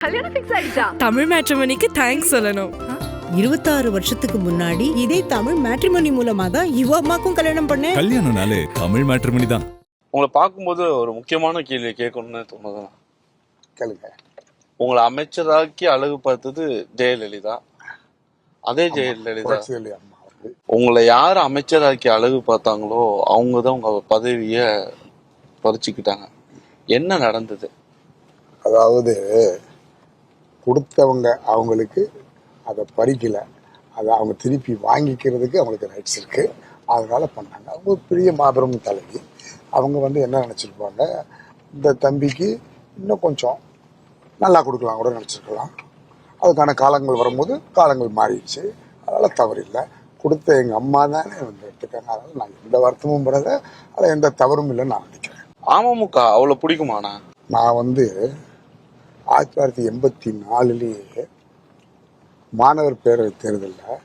கல்யாணம் ஃபிக்ஸ் ஆயிடுச்சா? தமிழ் மேட்ரிமோனிக்கு தேங்க்ஸ் சொல்லணும். 26 வருஷத்துக்கு முன்னாடி இதே தமிழ் மேட்ரிமோனி மூலமா தான் இவ அம்மாக்கும் கல்யாணம் பண்ணேன். கல்யாணம்னாலே தமிழ் மேட்ரிமோனி தான். உங்களை பார்க்கும்போது ஒரு முக்கியமான கேள்வி கேட்கணும்னு தோணுது. கேளுங்க. உங்களை அமைச்சராக்கி அழகு பார்த்தது ஜெயலலிதா. அதே ஜெயலலிதா உங்களை யார் அமைச்சராக்கி அழகு பார்த்தாங்களோ அவங்க தான் உங்க பதவியை பறிச்சுக்கிட்டாங்க. என்ன நடந்தது? அதாவது கொடுத்தவங்க அவங்களுக்கு அதை பறிக்கல, அதை அவங்க திருப்பி வாங்கிக்கிறதுக்கு அவங்களுக்கு ரைட்ஸ் இருக்கு, அதனால பண்ணாங்க. அவங்க ஒரு பெரிய மாபெரும் தலைவி. அவங்க என்ன நினச்சிருப்பாங்க, இந்த தம்பிக்கு இன்னும் கொஞ்சம் நல்லா கொடுக்கலாம் கூட நினச்சிருக்கலாம். அதுக்கான காலங்கள் வரும்போது காலங்கள் மாறிடுச்சு, அதனால் தவறு இல்லை. கொடுத்த எங்கள் அம்மா தானே எடுத்துக்காங்க, அதனால் நான் எந்த வருத்தமும் படாத, அதில் எந்த தவறும் இல்லைன்னு நான் நினைக்கிறேன். அமமுக அவ்வளோ பிடிக்குமாண்ணா? நான் 1984 மாணவர் பேரவை தேர்தலில்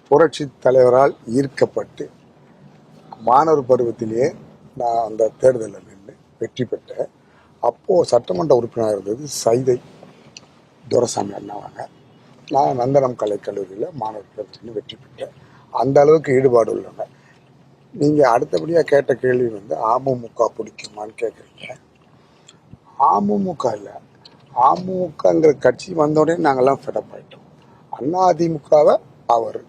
புரட்சி தலைவரால் ஈர்க்கப்பட்டு மாணவர் பருவத்திலேயே நான் அந்த தேர்தலில் நின்று வெற்றி பெற்றேன். அப்போது சட்டமன்ற உறுப்பினராக இருந்தது சைதை துரைசாமி அண்ணாவாங்க. நான் நந்தனம் கலைக்கல்லூரியில் மாணவர் பேரவையில் வெற்றி பெற்றேன். அந்த அளவுக்கு ஈடுபாடு உள்ளவங்க. நீங்கள் அடுத்தபடியாக கேட்ட கேள்வி அமமுக பிடிக்குமான்னு கேட்குறீங்க. அமமுக இல்லை, அமமுகங்கிற கட்சி வந்தோடனே நாங்கள்லாம் ஃபெடப் ஆகிட்டோம். அதிமுகவை அவர்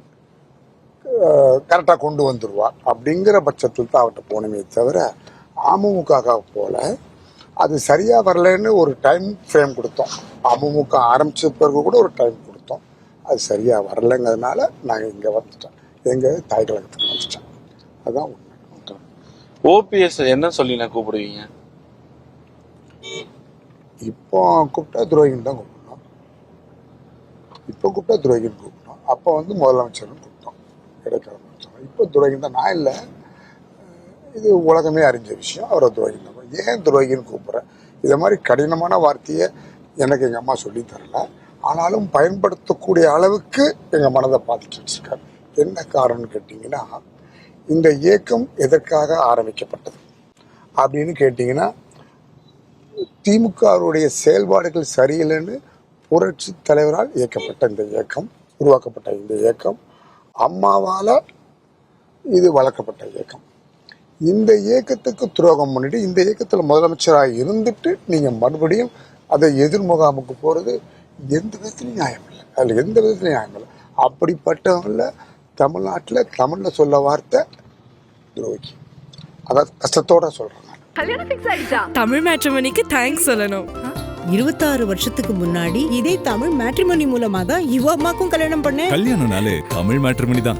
கரெக்டாக கொண்டு வந்துடுவார் அப்படிங்கிற பட்சத்தில் தான் அவர்கிட்ட போனமே தவிர அமமுக போல அது சரியாக வரலன்னு ஒரு டைம் ஃப்ரேம் கொடுத்தோம். அமமுக ஆரம்பித்த பிறகு கூட ஒரு டைம் கொடுத்தோம், அது சரியாக வரலைங்கிறதுனால நாங்கள் இங்கே வந்துட்டோம், எங்கள் தாய் கழகத்துக்கு வந்துட்டோம். அதுதான் உண்மை. ஓபிஎஸ் என்ன சொல்லி நான் கூப்பிடுவீங்க? இப்போ கூப்பிட்டா துரோகின்னு தான் கூப்பிடணும். இப்போ கூப்பிட்டா துரோகின்னு கூப்பிடணும். அப்போ முதலமைச்சர்னு கூப்பிட்டோம், இடைக்கால அமைச்சர். இப்போ துரோகின்னு தான். நான் இல்லை, இது உலகமே அறிஞ்ச விஷயம். அவரை துரோகின்னு தான். ஏன் துரோகின்னு கூப்பிட்றேன்? இதை மாதிரி கடினமான வார்த்தையை எனக்கு எங்கள் அம்மா சொல்லி தரல, ஆனாலும் பயன்படுத்தக்கூடிய அளவுக்கு எங்கள் மனதை பாதிச்சு வச்சிருக்காரு. என்ன காரணம்னு கேட்டிங்கன்னா, இந்த இயக்கம் எதற்காக ஆரம்பிக்கப்பட்டது அப்படின்னு கேட்டிங்கன்னா, திமுகவுடைய செயல்பாடுகள் சரியில்லைன்னு புரட்சி தலைவரால் இயக்கப்பட்ட இந்த இயக்கம், உருவாக்கப்பட்ட இந்த இயக்கம், அம்மாவால் இது வளர்க்கப்பட்ட இயக்கம். இந்த இயக்கத்துக்கு துரோகம் பண்ணிட்டு இந்த இயக்கத்தில் முதலமைச்சராக இருந்துட்டு நீங்கள் மறுபடியும் அதை எதிர்முகாமுக்கு போகிறது எந்த விதத்துலையும் நியாயம் இல்லை. அதில் எந்த விதத்துலையும் நியாயம் இல்லை. அப்படிப்பட்டவங்கள தமிழ்நாட்டில் தமிழில் சொல்ல வார்த்தை துரோகி. அதாவது கஷ்டத்தோட சொல்கிறேன். கல்யாணம் ஃபிக்ஸ் ஆயிடுச்சா? தமிழ் மேட்ரிமோனிக்கு தேங்க்ஸ் சொல்லணும். 26 வருஷத்துக்கு முன்னாடி இதே தமிழ் மேட்ரிமோனி மூலமா தான் இவ அம்மாக்கும் கல்யாணம் பண்ணேன். கல்யாணம்னாலே தமிழ் மேட்ரிமோனி தான்.